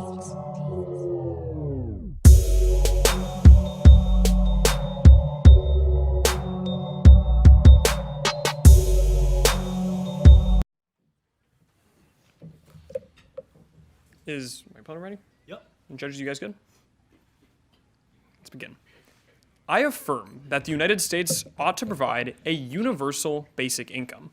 Is my opponent ready? Yep. And judges, you guys good? Let's begin. I affirm that the United States ought to provide a universal basic income.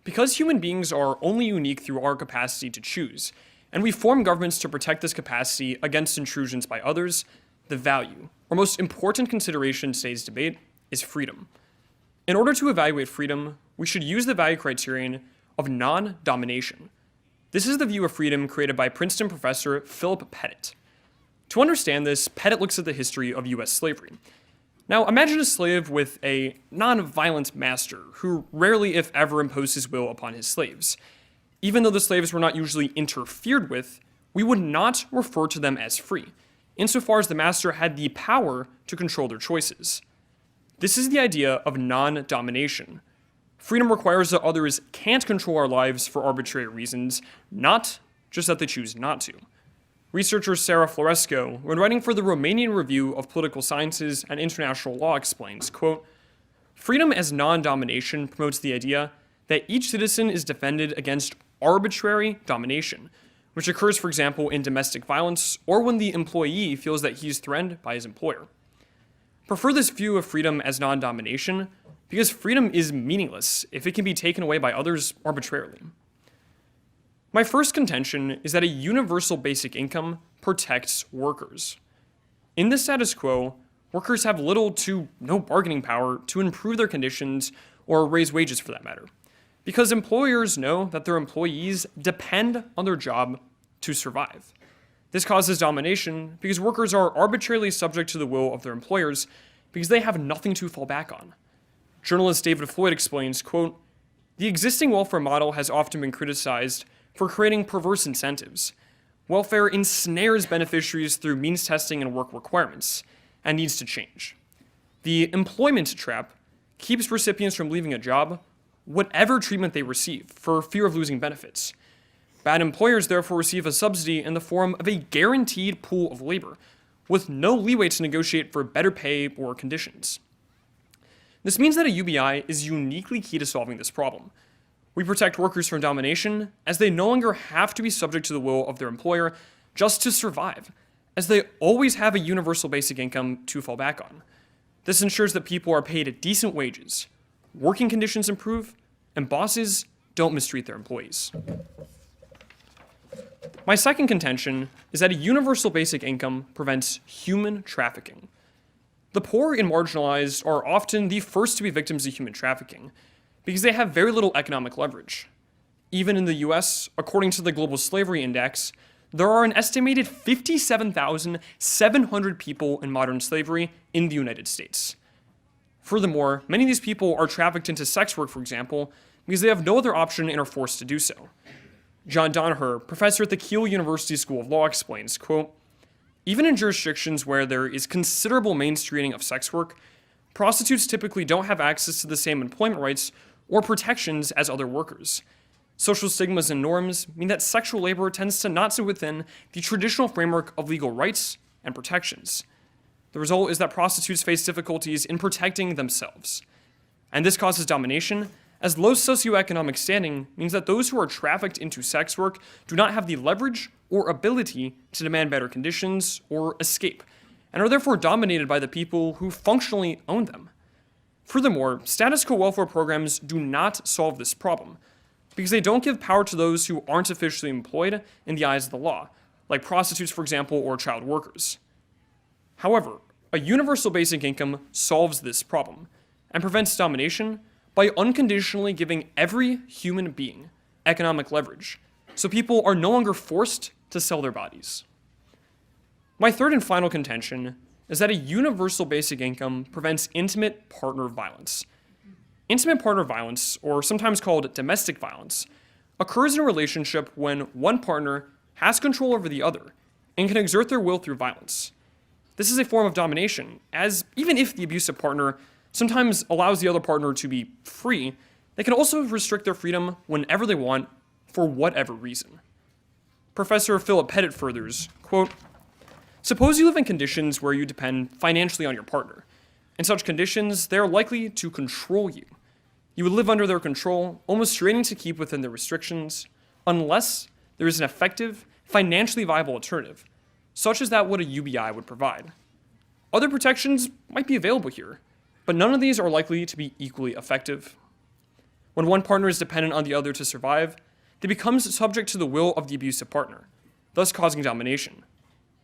Because human beings are only unique through our capacity to choose, and we form governments to protect this capacity against intrusions by others, the value, or most important consideration in today's debate, is freedom. In order to evaluate freedom, we should use the value criterion of non-domination. This is the view of freedom created by Princeton professor Philip Pettit. To understand this, Pettit looks at the history of U.S. slavery. Now, imagine a slave with a non-violent master who rarely, if ever, imposed his will upon his slaves. Even though the slaves were not usually interfered with, we would not refer to them as free, insofar as the master had the power to control their choices. This is the idea of non-domination. Freedom requires that others can't control our lives for arbitrary reasons, not just that they choose not to. Researcher Sarah Florescu, when writing for the Romanian Review of Political Sciences and International Law, explains, quote, "Freedom as non-domination promotes the idea that each citizen is defended against arbitrary domination, which occurs, for example, in domestic violence or when the employee feels that he is threatened by his employer. Prefer this view of freedom as non-domination because freedom is meaningless if it can be taken away by others arbitrarily." My first contention is that a universal basic income protects workers. In the status quo, workers have little to no bargaining power to improve their conditions or raise wages for that matter, because employers know that their employees depend on their job to survive. This causes domination because workers are arbitrarily subject to the will of their employers because they have nothing to fall back on. Journalist David Floyd explains, quote, "The existing welfare model has often been criticized for creating perverse incentives. Welfare ensnares beneficiaries through means testing and work requirements, and needs to change. The employment trap keeps recipients from leaving a job, whatever treatment they receive, for fear of losing benefits. Bad employers therefore receive a subsidy in the form of a guaranteed pool of labor, with no leeway to negotiate for better pay or conditions. This means that a UBI is uniquely key to solving this problem. We protect workers from domination, as they no longer have to be subject to the will of their employer just to survive, as they always have a universal basic income to fall back on. This ensures that people are paid decent wages, working conditions improve, and bosses don't mistreat their employees." My second contention is that a universal basic income prevents human trafficking. The poor and marginalized are often the first to be victims of human trafficking, because they have very little economic leverage. Even in the US, according to the Global Slavery Index, there are an estimated 57,700 people in modern slavery in the United States. Furthermore, many of these people are trafficked into sex work, for example, because they have no other option and are forced to do so. John Danaher, professor at the Keele University School of Law, explains, quote, "Even in jurisdictions where there is considerable mainstreaming of sex work, prostitutes typically don't have access to the same employment rights or protections as other workers. Social stigmas and norms mean that sexual labor tends to not sit within the traditional framework of legal rights and protections. The result is that prostitutes face difficulties in protecting themselves. And this causes domination, as low socioeconomic standing means that those who are trafficked into sex work do not have the leverage or ability to demand better conditions or escape, and are therefore dominated by the people who functionally own them. Furthermore, status quo welfare programs do not solve this problem, because they don't give power to those who aren't officially employed in the eyes of the law, like prostitutes, for example, or child workers. However, a universal basic income solves this problem, and prevents domination by unconditionally giving every human being economic leverage, so people are no longer forced to sell their bodies. My third and final contention is that a universal basic income prevents intimate partner violence. Intimate partner violence, or sometimes called domestic violence, occurs in a relationship when one partner has control over the other and can exert their will through violence. This is a form of domination, as even if the abusive partner sometimes allows the other partner to be free, they can also restrict their freedom whenever they want for whatever reason. Professor Philip Pettit furthers, quote, suppose you live in conditions where you depend financially on your partner. In such conditions, they are likely to control you. You would live under their control, almost straining to keep within their restrictions, unless there is an effective, financially viable alternative, such as that what a UBI would provide. Other protections might be available here, but none of these are likely to be equally effective. When one partner is dependent on the other to survive, they become subject to the will of the abusive partner, thus causing domination.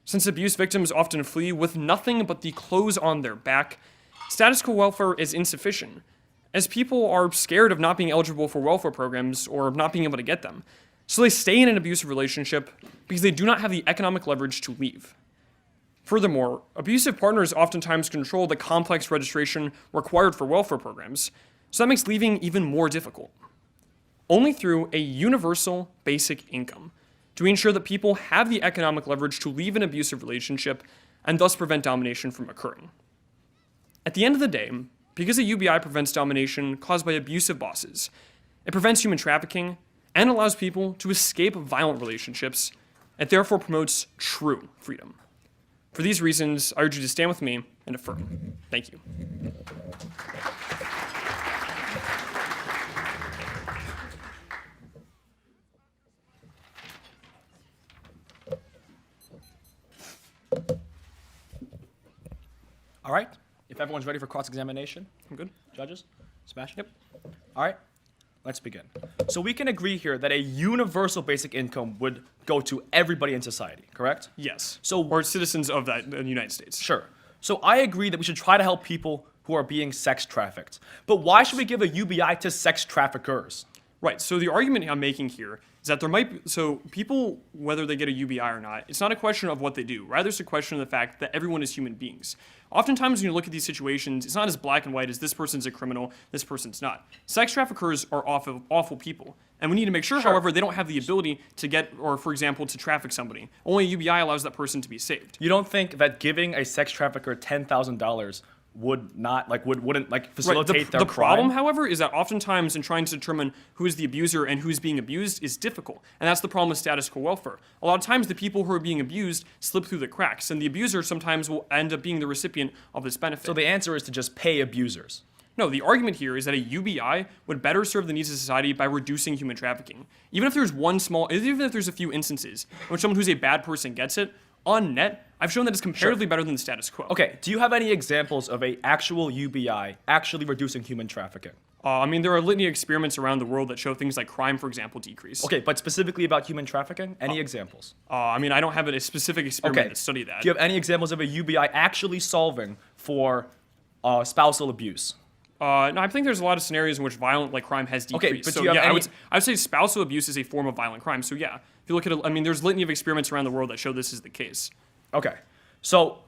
Since abuse victims often flee with nothing but the clothes on their back, status quo welfare is insufficient, as people are scared of not being eligible for welfare programs or of not being able to get them. So they stay in an abusive relationship because they do not have the economic leverage to leave. Furthermore, abusive partners oftentimes control the complex registration required for welfare programs, so that makes leaving even more difficult. Only through a universal basic income do we ensure that people have the economic leverage to leave an abusive relationship and thus prevent domination from occurring. At the end of the day, because a UBI prevents domination caused by abusive bosses, it prevents human trafficking and allows people to escape violent relationships, and therefore promotes true freedom. For these reasons, I urge you to stand with me and affirm. Thank you. All right. If everyone's ready for cross-examination, I'm good. judges, Sebastian? Yep. All right. Let's begin. So we can agree here that a universal basic income would go to everybody in society, correct? Yes. So- or citizens of the United States. Sure. So I agree that we should try to help people who are being sex trafficked. But why should we give a UBI to sex traffickers? Right. So the argument I'm making here is that there might be, so people, whether they get a UBI or not, it's not a question of what they do. Rather, it's a question of the fact that everyone is human beings. Oftentimes, when you look at these situations, it's not as black and white as this person's a criminal, this person's not. Sex traffickers are awful people. And we need to make sure, however, they don't have the ability to get, or for example, to traffic somebody. Only a UBI allows that person to be saved. You don't think that giving a sex trafficker $10,000 wouldn't facilitate their The crime? problem, however, is that oftentimes in trying to determine who is the abuser and who is being abused is difficult. And that's the problem with status quo welfare. A lot of times the people who are being abused slip through the cracks, and the abuser sometimes will end up being the recipient of this benefit. So the answer is to just pay abusers. No, the argument here is that a UBI would better serve the needs of society by reducing human trafficking. Even if there's a few instances in which someone who's a bad person gets it, on net, I've shown that it's comparatively better than the status quo. Okay, do you have any examples of a actual UBI actually reducing human trafficking? I mean, there are litany of experiments around the world that show things like crime, for example, decrease. Okay, but specifically about human trafficking, any examples? I mean, I don't have a specific experiment to study that. Do you have any examples of a UBI actually solving for spousal abuse? No, I think there's a lot of scenarios in which violent crime has decreased. Okay, but so do you have yeah, any... I would say spousal abuse is a form of violent crime. So yeah, if you look at it, I mean, there's litany of experiments around the world that show this is the case. Okay, so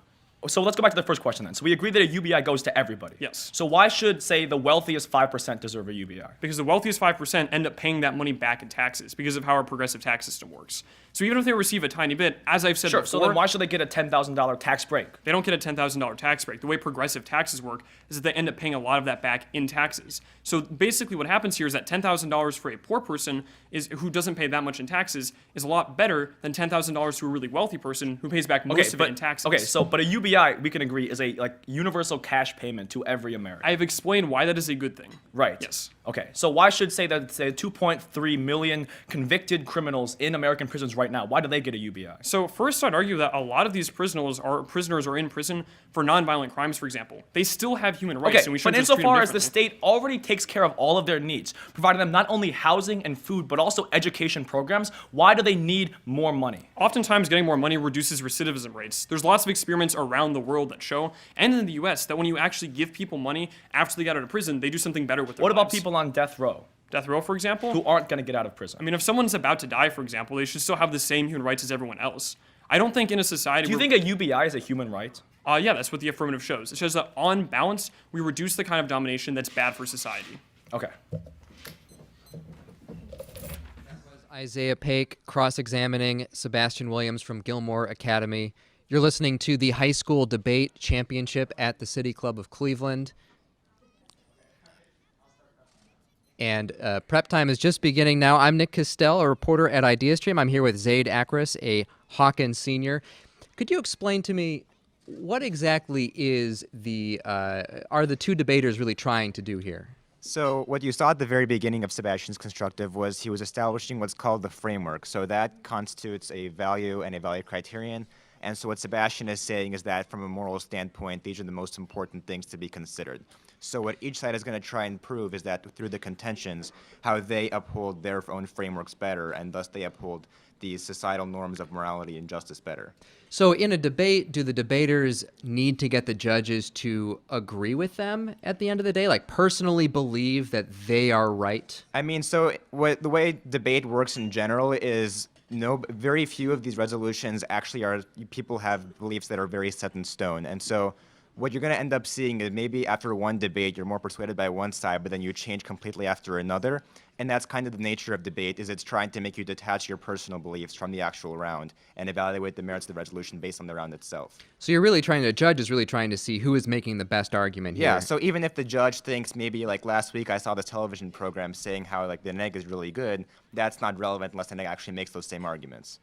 let's go back to the first question then. So we agree that a UBI goes to everybody. Yes. So why should, say, the wealthiest 5% deserve a UBI? Because the wealthiest 5% end up paying that money back in taxes because of how our progressive tax system works. So even if they receive a tiny bit, as I've said Sure, before, so then why should they get a $10,000 tax break? they don't get a $10,000 tax break. The way progressive taxes work is that they end up paying a lot of that back in taxes. So basically what happens here is that $10,000 for a poor person who doesn't pay that much in taxes is a lot better than $10,000 to a really wealthy person who pays back most of it in taxes. Okay, so but a UBI, we can agree, is a universal cash payment to every American. I've explained why that is a good thing. Right. Yes. Okay, so why should, say 2.3 million convicted criminals in American prisons right now, why do they get a UBI? So first, I'd argue that a lot of these prisoners are in prison for nonviolent crimes, for example. They still have human rights, Okay, and we should but just treat them insofar as the differently. state already takes care of all of their needs, providing them not only housing and food, but also education programs, why do they need more money? Oftentimes, getting more money reduces recidivism rates. There's lots of experiments around the world that show, and in the U.S., that when you actually give people money after they get out of prison, they do something better with their What about lives. people on death row Death row, for example? who aren't going to get out of prison? I mean, if someone's about to die, for example, they should still have the same human rights as everyone else. I don't think in a society Do you think a UBI is a human right? Yeah, that's what the affirmative shows. It shows that on balance, we reduce the kind of domination that's bad for society. Okay. Isaiah Paik cross-examining Sebastian Williams from Gilmore Academy. You're listening to the High School Debate Championship at the City Club of Cleveland. And prep time is just beginning now. I'm Nick Castell, a reporter at IdeaStream. I'm here with Zaid Akris, a Hawkins senior. Could you explain to me what exactly are the two debaters really trying to do here? So what you saw at the very beginning of Sebastian's constructive was he was establishing what's called the framework. So that constitutes a value and a value criterion. And so what Sebastian is saying is that from a moral standpoint, these are the most important things to be considered. So what each side is going to try and prove is that through the contentions, how they uphold their own frameworks better, and thus they uphold the societal norms of morality and justice better. So in a debate, do the debaters need to get the judges to agree with them at the end of the day, like personally believe that they are right? I mean, so the way debate works in general is very few of these resolutions actually are, people have beliefs that are very set in stone. And so what you're going to end up seeing is maybe after one debate, you're more persuaded by one side, but then you change completely after another. And that's kind of the nature of debate, is it's trying to make you detach your personal beliefs from the actual round and evaluate the merits of the resolution based on the round itself. So the judge is really trying to see who is making the best argument here. Yeah, so even if the judge thinks maybe like last week I saw this television program saying how like the neg is really good, that's not relevant unless the neg actually makes those same arguments.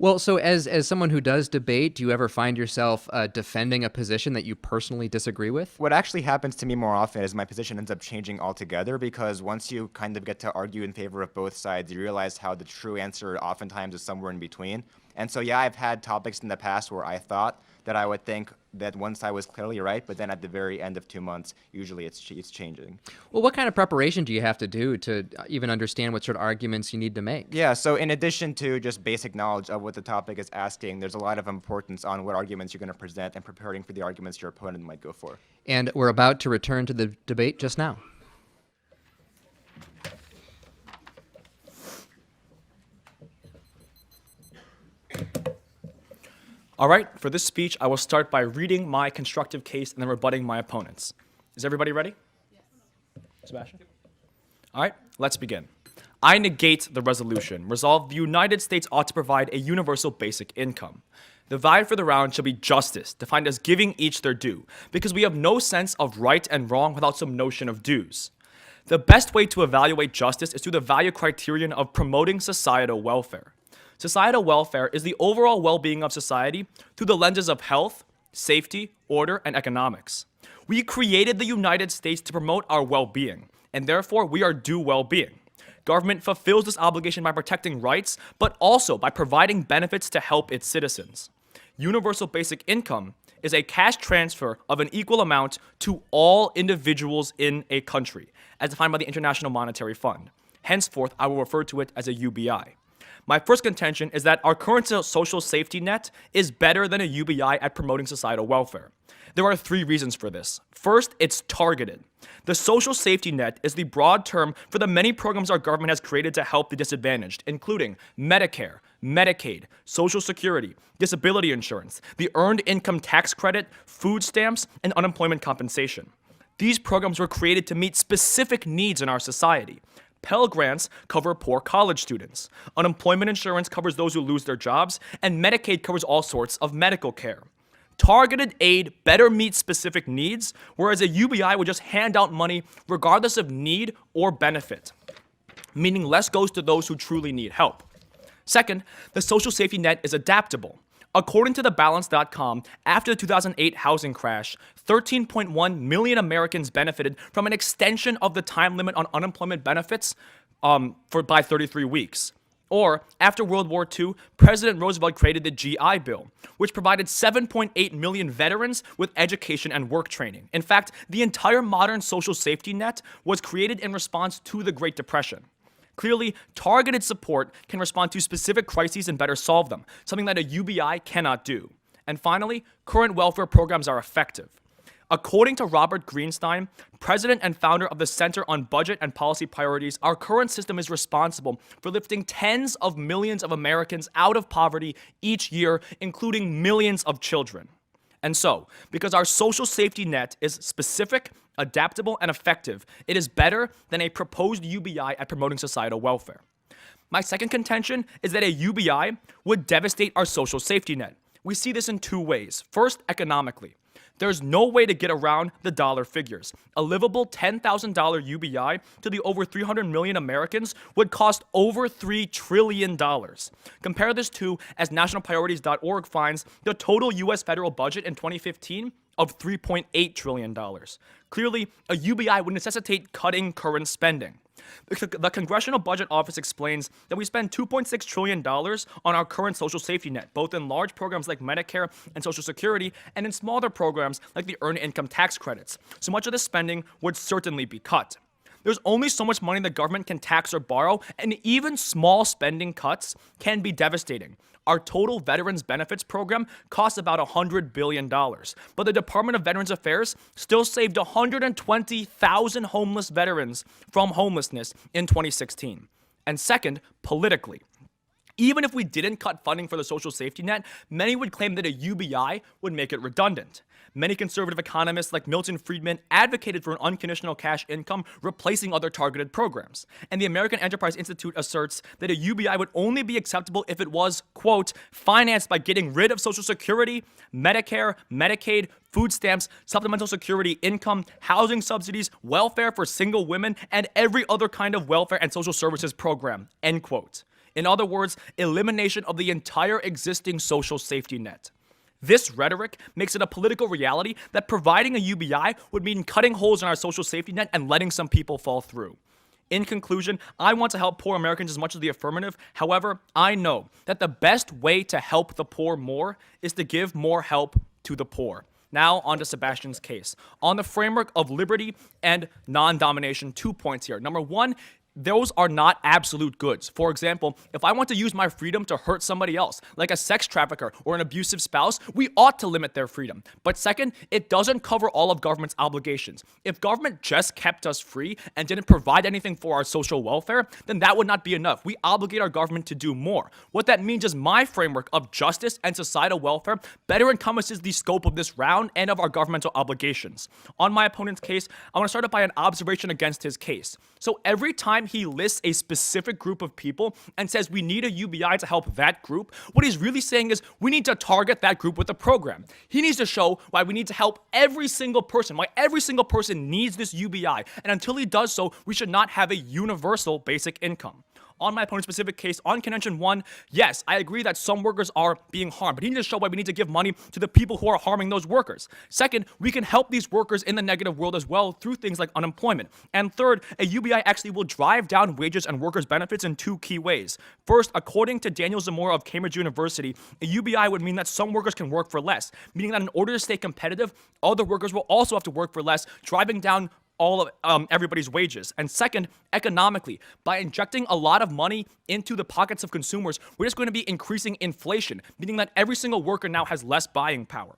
Well, so as someone who does debate, do you ever find yourself defending a position that you personally disagree with? What actually happens to me more often is my position ends up changing altogether, because once you kind of get to argue in favor of both sides, you realize how the true answer oftentimes is somewhere in between. And so, yeah, I've had topics in the past where I thought that I would think that one side was clearly right, but then at the very end of 2 months, usually it's changing. Well, what kind of preparation do you have to do to even understand what sort of arguments you need to make? Yeah, so in addition to just basic knowledge of what the topic is asking, there's a lot of importance on what arguments you're going to present and preparing for the arguments your opponent might go for. And we're about to return to the debate just now. All right, for this speech, I will start by reading my constructive case and then rebutting my opponents. Is everybody ready? Yes. Sebastian? All right, let's begin. I negate the resolution. Resolve, the United States ought to provide a universal basic income. The value for the round shall be justice, defined as giving each their due, because we have no sense of right and wrong without some notion of dues. The best way to evaluate justice is through the value criterion of promoting societal welfare. Societal welfare is the overall well-being of society through the lenses of health, safety, order, and economics. We created the United States to promote our well-being, and therefore we are due well-being. Government fulfills this obligation by protecting rights, but also by providing benefits to help its citizens. Universal basic income is a cash transfer of an equal amount to all individuals in a country, as defined by the International Monetary Fund. Henceforth, I will refer to it as a UBI. My first contention is that our current social safety net is better than a UBI at promoting societal welfare. There are 3 reasons for this. First, it's targeted. The social safety net is the broad term for the many programs our government has created to help the disadvantaged, including Medicare, Medicaid, Social Security, disability insurance, the Earned Income Tax Credit, food stamps, and unemployment compensation. These programs were created to meet specific needs in our society. Pell Grants cover poor college students. Unemployment insurance covers those who lose their jobs, and Medicaid covers all sorts of medical care. Targeted aid better meets specific needs, whereas a UBI would just hand out money regardless of need or benefit, meaning less goes to those who truly need help. Second, the social safety net is adaptable. According to thebalance.com, after the 2008 housing crash, 13.1 million Americans benefited from an extension of the time limit on unemployment benefits by 33 weeks. Or, after World War II, President Roosevelt created the GI Bill, which provided 7.8 million veterans with education and work training. In fact, the entire modern social safety net was created in response to the Great Depression. Clearly, targeted support can respond to specific crises and better solve them, something that a UBI cannot do. And finally, current welfare programs are effective. According to Robert Greenstein, president and founder of the Center on Budget and Policy Priorities, our current system is responsible for lifting tens of millions of Americans out of poverty each year, including millions of children. And so, because our social safety net is specific, adaptable, and effective, it is better than a proposed UBI at promoting societal welfare. My second contention is that a UBI would devastate our social safety net. We see this in 2 ways. First, economically. There's no way to get around the dollar figures. A livable $10,000 UBI to the over 300 million Americans would cost over $3 trillion. Compare this to, as nationalpriorities.org finds, the total U.S. federal budget in 2015 of $3.8 trillion. Clearly, a UBI would necessitate cutting current spending. The Congressional Budget Office explains that we spend $2.6 trillion on our current social safety net, both in large programs like Medicare and Social Security, and in smaller programs like the Earned Income Tax Credits. So much of this spending would certainly be cut. There's only so much money the government can tax or borrow, and even small spending cuts can be devastating. Our total Veterans Benefits program costs about $100 billion, but the Department of Veterans Affairs still saved 120,000 homeless veterans from homelessness in 2016. And second, politically. Even if we didn't cut funding for the social safety net, many would claim that a UBI would make it redundant. Many conservative economists like Milton Friedman advocated for an unconditional cash income replacing other targeted programs. And the American Enterprise Institute asserts that a UBI would only be acceptable if it was, quote, financed by getting rid of Social Security, Medicare, Medicaid, food stamps, supplemental security income, housing subsidies, welfare for single women, and every other kind of welfare and social services program, end quote. In other words, elimination of the entire existing social safety net. This rhetoric makes it a political reality that providing a UBI would mean cutting holes in our social safety net and letting some people fall through. In conclusion, I want to help poor Americans as much as the affirmative. However, I know that the best way to help the poor more is to give more help to the poor. Now, on to Sebastian's case. On the framework of liberty and non-domination, 2 points here. Number one, those are not absolute goods. For example, if I want to use my freedom to hurt somebody else, like a sex trafficker or an abusive spouse, we ought to limit their freedom. But second, it doesn't cover all of government's obligations. If government just kept us free and didn't provide anything for our social welfare, then that would not be enough. We obligate our government to do more. What that means is my framework of justice and societal welfare better encompasses the scope of this round and of our governmental obligations. On my opponent's case, I want to start off by an observation against his case. So every time he lists a specific group of people and says we need a UBI to help that group, what he's really saying is we need to target that group with a program. He needs to show why we need to help every single person, why every single person needs this UBI. And until he does so, we should not have a universal basic income. On my opponent's specific case, on Convention 1, yes, I agree that some workers are being harmed, but he needs to show why we need to give money to the people who are harming those workers. Second, we can help these workers in the negative world as well through things like unemployment. And third, a UBI actually will drive down wages and workers' benefits in two key ways. First, according to Daniel Zamora of Cambridge University, a UBI would mean that some workers can work for less, meaning that in order to stay competitive, other workers will also have to work for less, driving down all of everybody's wages. And second, economically, by injecting a lot of money into the pockets of consumers, we're just going to be increasing inflation, meaning that every single worker now has less buying power.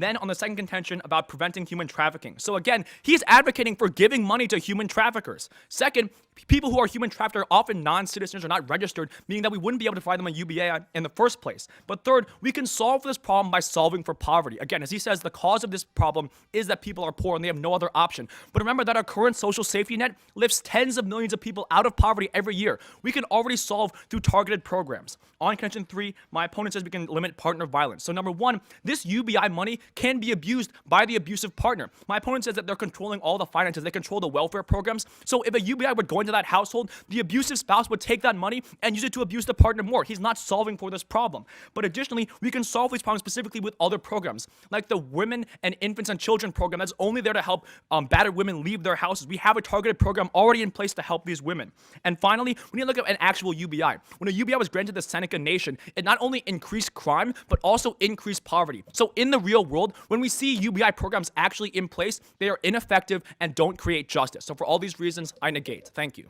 Then on the second contention about preventing human trafficking. So again, he's advocating for giving money to human traffickers. Second, people who are human trafficked are often non-citizens or not registered, meaning that we wouldn't be able to provide them a UBI in the first place. But third, we can solve this problem by solving for poverty. Again, as he says, the cause of this problem is that people are poor and they have no other option. But remember that our current social safety net lifts tens of millions of people out of poverty every year. We can already solve through targeted programs. On Convention 3, my opponent says we can limit partner violence. So number one, this UBI money can be abused by the abusive partner. My opponent says that they're controlling all the finances. They control the welfare programs. So if a UBI would go into that household, the abusive spouse would take that money and use it to abuse the partner more. He's not solving for this problem. But additionally, we can solve these problems specifically with other programs, like the Women and Infants and Children program that's only there to help battered women leave their houses. We have a targeted program already in place to help these women. And finally, we need to look at an actual UBI. When a UBI was granted the Seneca Nation, it not only increased crime, but also increased poverty. So in the real world, when we see UBI programs actually in place, they are ineffective and don't create justice. So for all these reasons, I negate. Thank you.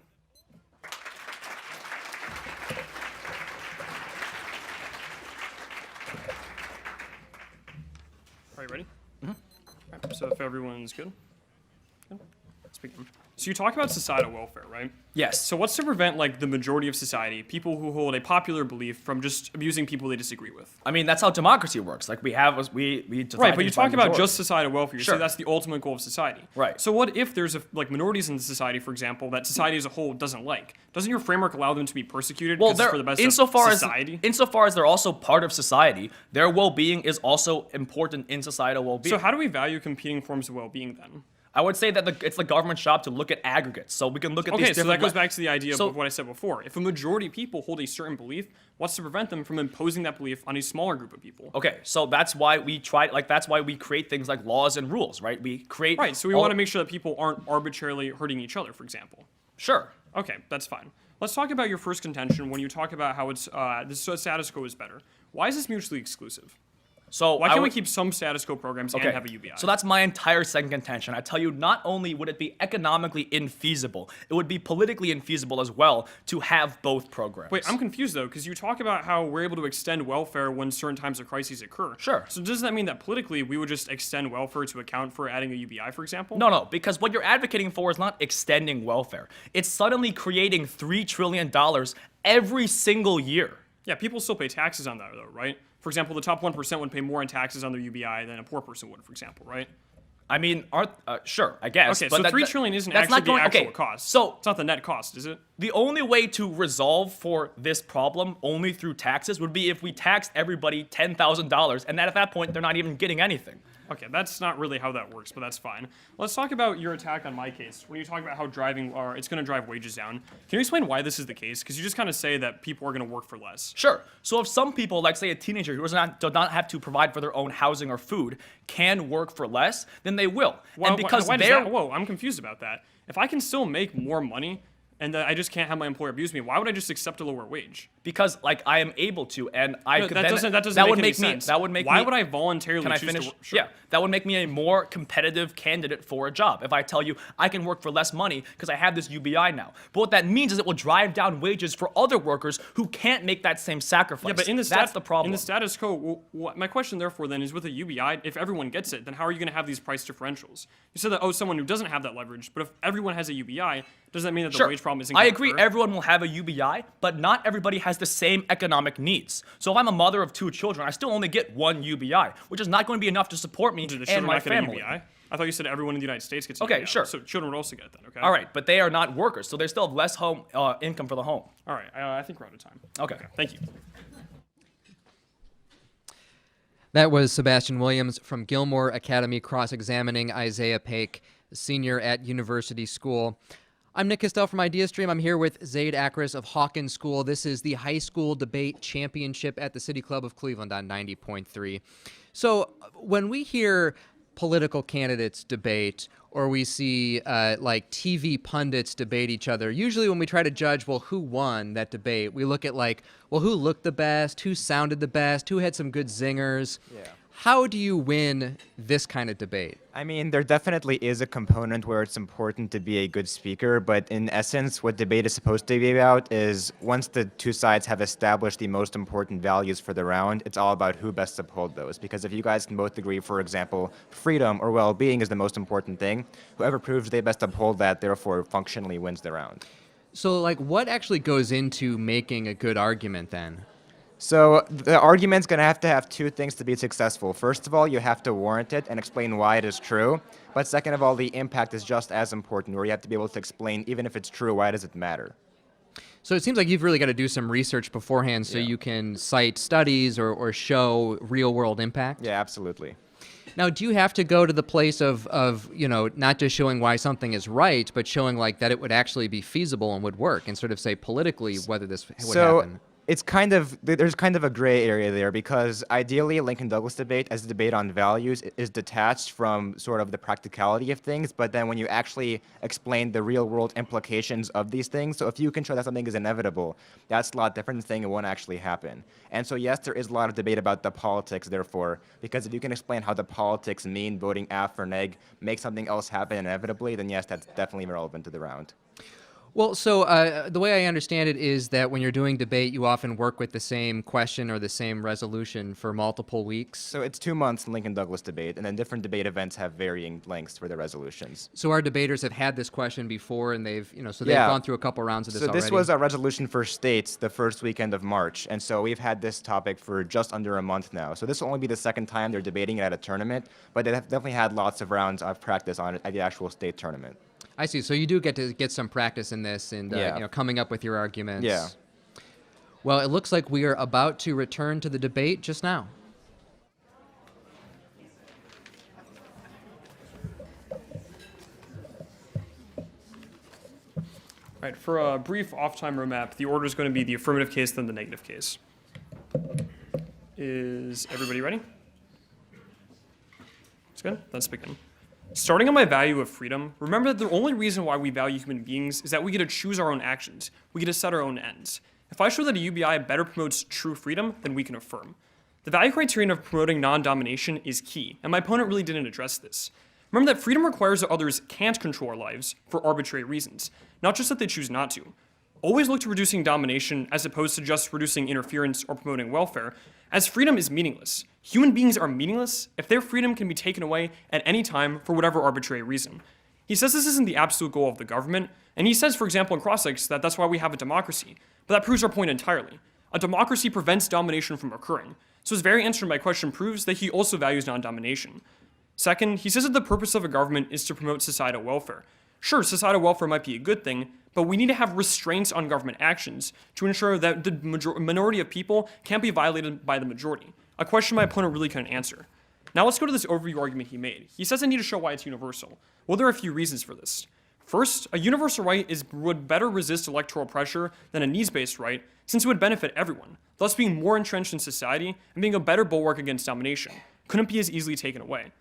Are you ready? Mm-hmm. Right, so if everyone's good, let's begin. So So you talk about societal welfare, right? Yes. So what's to prevent like the majority of society, people who hold a popular belief, from just abusing people they disagree with? I mean, that's how democracy works. Like we decide Right, but you things by talk about majority. just societal welfare. You Sure. say that's the ultimate goal of society. Right. So what if there's like minorities in the society, for example, that society as a whole doesn't like? Doesn't your framework allow them to be persecuted Well, 'cause it's they're for the best insofar of as society? insofar as they're also part of society, their well-being is also important in societal well-being. So how do we value competing forms of well-being then? I would say that it's the government's job to look at aggregates. So we can look at these Okay, so different. that goes back to the idea So- of what I said before. If a majority of people hold a certain belief, what's to prevent them from imposing that belief on a smaller group of people? Okay, so that's why we that's why we create things like laws and rules, right? We create. Right, so we want to make sure that people aren't arbitrarily hurting each other, for example. Sure. Okay, that's fine. Let's talk about your first contention when you talk about how it's the status quo is better. Why is this mutually exclusive? So Why I can't we would- keep some status quo programs and have a UBI? So that's my entire second contention. I tell you, not only would it be economically infeasible, it would be politically infeasible as well to have both programs. Wait, I'm confused though, because you talk about how we're able to extend welfare when certain times of crises occur. Sure. So does that mean that politically we would just extend welfare to account for adding a UBI, for example? No, because what you're advocating for is not extending welfare. It's suddenly creating $3 trillion every single year. Yeah, people still pay taxes on that though, right? For example, the top 1% would pay more in taxes on their UBI than a poor person would, for example, right? I mean, sure, I guess. Okay, but so that- $3 that- trillion isn't that's actually not going, the actual okay, cost. So it's not the net cost, is it? the only way to resolve for this problem only through taxes would be if we taxed everybody $10,000, and at that point, they're not even getting anything. Okay, that's not really how that works, but that's fine. Let's talk about your attack on my case. When you talk about how driving, or it's going to drive wages down, can you explain why this is the case? Because you just kind of say that people are going to work for less. Sure. So if some people, like say a teenager who does not have to provide for their own housing or food, can work for less, then they will. Why, and because why does they're that, whoa, I'm confused about that. If I can still make more money and I just can't have my employer abuse me, why would I just accept a lower wage? because like I am able to, and I No, could that then doesn't would make any make me sense. that would make Why me, would I voluntarily Can I choose finish? to work? Sure. Yeah, that would make me a more competitive candidate for a job. If I tell you I can work for less money because I have this UBI now. But what that means is it will drive down wages for other workers who can't make that same sacrifice. Yeah, but in the that's the problem. In the status quo, my question therefore then is with a UBI, if everyone gets it, then how are you going to have these price differentials? You said that someone who doesn't have that leverage, but if everyone has a UBI, does that mean that the Sure. wage problem isn't? I gonna agree. occur? Everyone will have a UBI, but not everybody has the same economic needs. So if I'm a mother of 2 children, I still only get 1 UBI, which is not going to be enough to support me Do the and children my not get a family. UBI? I thought you said everyone in the United States gets a Okay, UBI. sure. So children would also get it then, okay? All right, but they are not workers, so they still have less home income for the home. All right, I think we're out of time. Okay. Thank you. That was Sebastian Williams from Gilmore Academy cross-examining Isaiah Paik, senior at University School. I'm Nick Castell from IdeaStream. I'm here with Zaid Akris of Hawkins School. This is the high school debate championship at the City Club of Cleveland on 90.3. So when we hear political candidates debate or we see like TV pundits debate each other, usually when we try to judge, well, who won that debate, we look at like, well, who looked the best, who sounded the best, who had some good zingers. Yeah. How do you win this kind of debate? I mean, there definitely is a component where it's important to be a good speaker, but in essence, what debate is supposed to be about is once the two sides have established the most important values for the round, it's all about who best uphold those. Because if you guys can both agree, for example, freedom or well-being is the most important thing, whoever proves they best uphold that, therefore, functionally wins the round. So, like, what actually goes into making a good argument then? So the argument's going to have 2 things to be successful. First of all, you have to warrant it and explain why it is true. But second of all, the impact is just as important, where you have to be able to explain, even if it's true, why does it matter? So it seems like you've really got to do some research beforehand so you can cite studies or show real-world impact. Yeah, absolutely. Now, do you have to go to the place of you know, not just showing why something is right, but showing like that it would actually be feasible and would work, and sort of say politically whether this would happen? It's there's kind of a gray area there because ideally Lincoln Douglas debate as a debate on values is detached from sort of the practicality of things, but then when you actually explain the real world implications of these things, so if you can show that something is inevitable, that's a lot different than saying it won't actually happen. And so yes, there is a lot of debate about the politics therefore, because if you can explain how the politics mean voting A for neg, make something else happen inevitably, then yes, that's definitely relevant to the round. Well, so the way I understand it is that when you're doing debate, you often work with the same question or the same resolution for multiple weeks. So it's 2 months in Lincoln Douglas debate, and then different debate events have varying lengths for their resolutions. So our debaters have had this question before, and they've, so they've Yeah. gone through a couple rounds of this So already. this was a resolution for states the first weekend of March, and so we've had this topic for just under a month now. So this will only be the second time they're debating it at a tournament, but they have definitely had lots of rounds of practice on it at the actual state tournament. I see. So you do get to get some practice in this and Yeah. coming up with your arguments. Yeah. Well, it looks like we are about to return to the debate just now. All right, for a brief off-time roadmap, the order is going to be the affirmative case, then the negative case. Is everybody ready? That's good. Let's begin. Starting on my value of freedom, remember that the only reason why we value human beings is that we get to choose our own actions. We get to set our own ends. If I show that a UBI better promotes true freedom, then we can affirm. The value criterion of promoting non-domination is key, and my opponent really didn't address this. Remember that freedom requires that others can't control our lives for arbitrary reasons, not just that they choose not to. Always look to reducing domination as opposed to just reducing interference or promoting welfare, as freedom is meaningless. Human beings are meaningless if their freedom can be taken away at any time for whatever arbitrary reason. He says this isn't the absolute goal of the government, and he says, for example, in Crossix that that's why we have a democracy, but that proves our point entirely. A democracy prevents domination from occurring, so his very answer to my question proves that he also values non-domination. Second, he says that the purpose of a government is to promote societal welfare. Sure, societal welfare might be a good thing, but we need to have restraints on government actions to ensure that the minority of people can't be violated by the majority, a question my opponent really couldn't answer. Now let's go to this overview argument he made. He says I need to show why it's universal. Well, there are a few reasons for this. First, a universal right would better resist electoral pressure than a needs-based right, since it would benefit everyone, thus being more entrenched in society and being a better bulwark against domination. Couldn't be as easily taken away.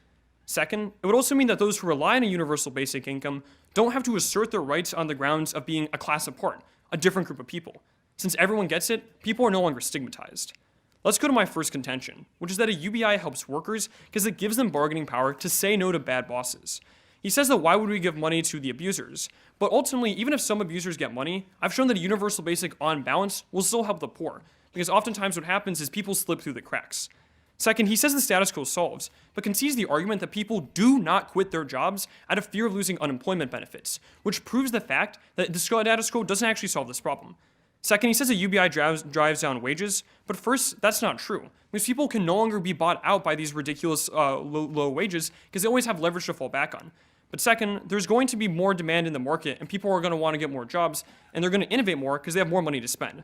Second, it would also mean that those who rely on a universal basic income don't have to assert their rights on the grounds of being a class apart, a different group of people. Since everyone gets it, people are no longer stigmatized. Let's go to my first contention, which is that a UBI helps workers because it gives them bargaining power to say no to bad bosses. He says that why would we give money to the abusers? But ultimately, even if some abusers get money, I've shown that a universal basic on balance will still help the poor, because oftentimes what happens is people slip through the cracks. Second, he says the status quo solves, but concedes the argument that people do not quit their jobs out of fear of losing unemployment benefits, which proves the fact that the status quo doesn't actually solve this problem. Second, he says a UBI drives down wages, but first, that's not true, because people can no longer be bought out by these ridiculous low wages because they always have leverage to fall back on. But second, there's going to be more demand in the market, and people are going to want to get more jobs, and they're going to innovate more because they have more money to spend.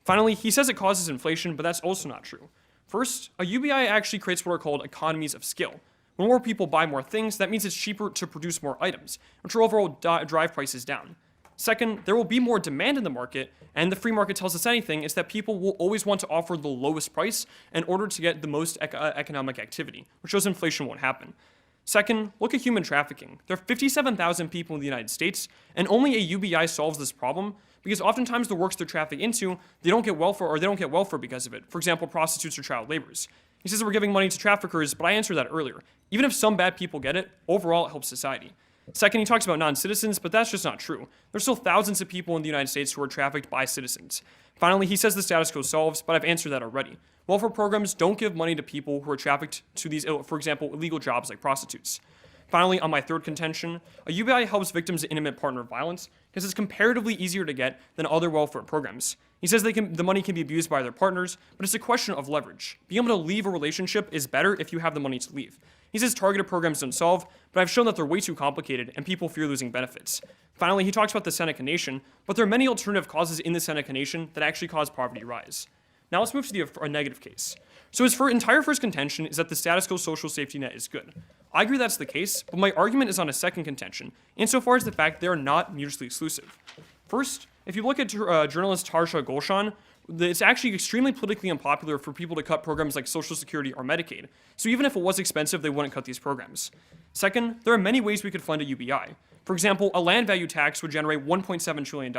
Finally, he says it causes inflation, but that's also not true. First, a UBI actually creates what are called economies of scale. When more people buy more things, that means it's cheaper to produce more items, which will overall drive prices down. Second, there will be more demand in the market, and the free market tells us anything, is that people will always want to offer the lowest price in order to get the most economic activity, which shows inflation won't happen. Second, look at human trafficking. There are 57,000 people in the United States, and only a UBI solves this problem because oftentimes the works they're trafficked into, they don't get welfare or they don't get welfare because of it. For example, prostitutes or child laborers. He says we're giving money to traffickers, but I answered that earlier. Even if some bad people get it, overall it helps society. Second, he talks about non-citizens, but that's just not true. There's still thousands of people in the United States who are trafficked by citizens. Finally, he says the status quo solves, but I've answered that already. Welfare programs don't give money to people who are trafficked to these, for example, illegal jobs like prostitutes. Finally, on my third contention, a UBI helps victims of intimate partner violence because it's comparatively easier to get than other welfare programs. He says the money can be abused by their partners, but it's a question of leverage. Being able to leave a relationship is better if you have the money to leave. He says targeted programs don't solve, but I've shown that they're way too complicated and people fear losing benefits. Finally, he talks about the Seneca Nation, but there are many alternative causes in the Seneca Nation that actually cause poverty to rise. Now let's move to the negative case. So his entire first contention is that the status quo social safety net is good. I agree that's the case, but my argument is on a second contention, insofar as the fact they are not mutually exclusive. First, if you look at journalist Tarsha Gulshan, it's actually extremely politically unpopular for people to cut programs like Social Security or Medicaid, so even if it was expensive, they wouldn't cut these programs. Second, there are many ways we could fund a UBI. For example, a land value tax would generate $1.7 trillion.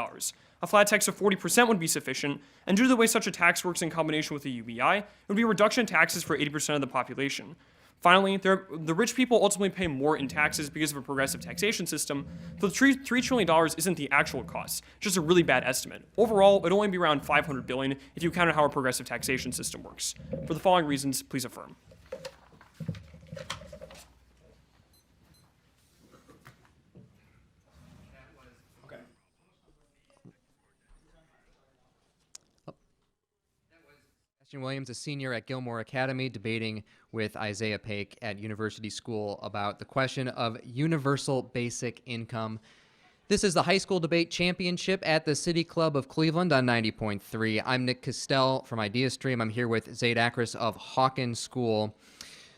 A flat tax of 40% would be sufficient, and due to the way such a tax works in combination with a UBI, it would be a reduction in taxes for 80% of the population. Finally, the rich people ultimately pay more in taxes because of a progressive taxation system, so the $3 trillion isn't the actual cost, just a really bad estimate. Overall, it'd only be around $500 billion if you counted how a progressive taxation system works. For the following reasons, please affirm. Sebastian Williams, a senior at Gilmore Academy, debating with Isaiah Paik at University School about the question of universal basic income. This is the high school debate championship at the City Club of Cleveland on 90.3. I'm Nick Castell from IdeaStream. I'm here with Zaid Akris of Hawkins School.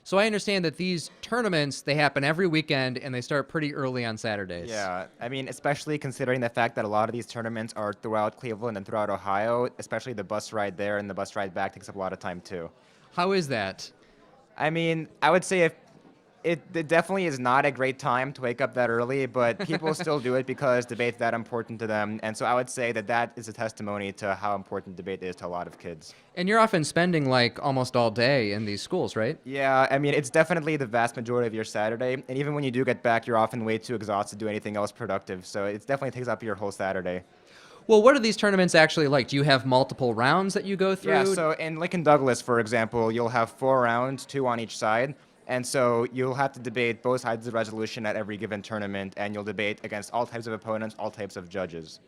So I understand that these tournaments, they happen every weekend and they start pretty early on Saturdays. Yeah, I mean, especially considering the fact that a lot of these tournaments are throughout Cleveland and throughout Ohio, especially the bus ride there and the bus ride back takes up a lot of time too. How is that? I mean, I would say if it definitely is not a great time to wake up that early, but people still do it because debate's that important to them. And so I would say that that is a testimony to how important debate is to a lot of kids. And you're often spending like almost all day in these schools, right? Yeah, I mean, it's definitely the vast majority of your Saturday. And even when you do get back, you're often way too exhausted to do anything else productive. So it definitely takes up your whole Saturday. Well, what are these tournaments actually like? Do you have multiple rounds that you go through? Yeah, so in Lincoln Douglas, for example, you'll have 4 rounds, 2 on each side. And so you'll have to debate both sides of the resolution at every given tournament, and you'll debate against all types of opponents, all types of judges.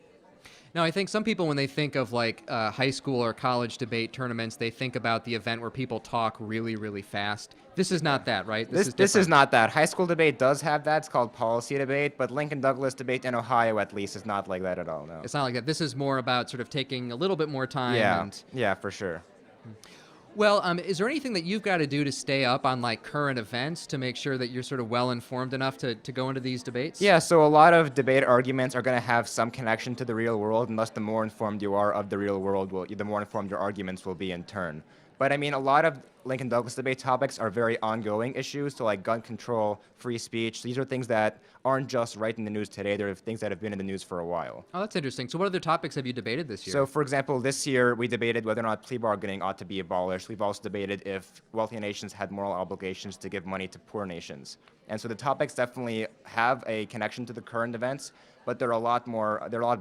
Now, I think some people, when they think of like high school or college debate tournaments, they think about the event where people talk really, really fast. This is not that, right? This is not that. High school debate does have that. It's called policy debate, but Lincoln Douglas debate in Ohio, at least, is not like that at all, no. It's not like that. This is more about sort of taking a little bit more time. Yeah, yeah, for sure. Well, is there anything that you've got to do to stay up on like current events to make sure that you're sort of well informed enough to go into these debates? Yeah, so a lot of debate arguments are going to have some connection to the real world, and thus the more informed you are of the real world, the more informed your arguments will be in turn. But I mean, a lot of Lincoln Douglas debate topics are very ongoing issues, so like gun control, free speech. These are things that aren't just right in the news today. They're things that have been in the news for a while. Oh, that's interesting. So what other topics have you debated this year? So, for example, this year we debated whether or not plea bargaining ought to be abolished. We've also debated if wealthy nations had moral obligations to give money to poor nations. And so the topics definitely have a connection to the current events, but they're a lot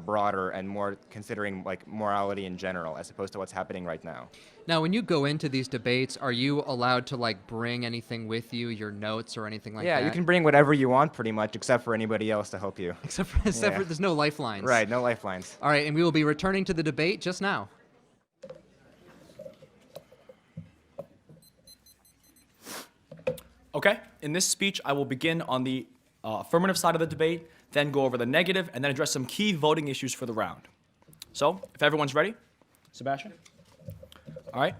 broader and more considering like morality in general as opposed to what's happening right now. Now, when you go into these debates, are you allowed to like bring anything with you, your notes or anything like that? Yeah, you can bring whatever you want pretty much, except for anybody else to help you. Except for there's no lifelines. Right, no lifelines. All right, and we will be returning to the debate just now. Okay, in this speech, I will begin on the affirmative side of the debate, then go over the negative, and then address some key voting issues for the round. So, if everyone's ready, Sebastian? All right,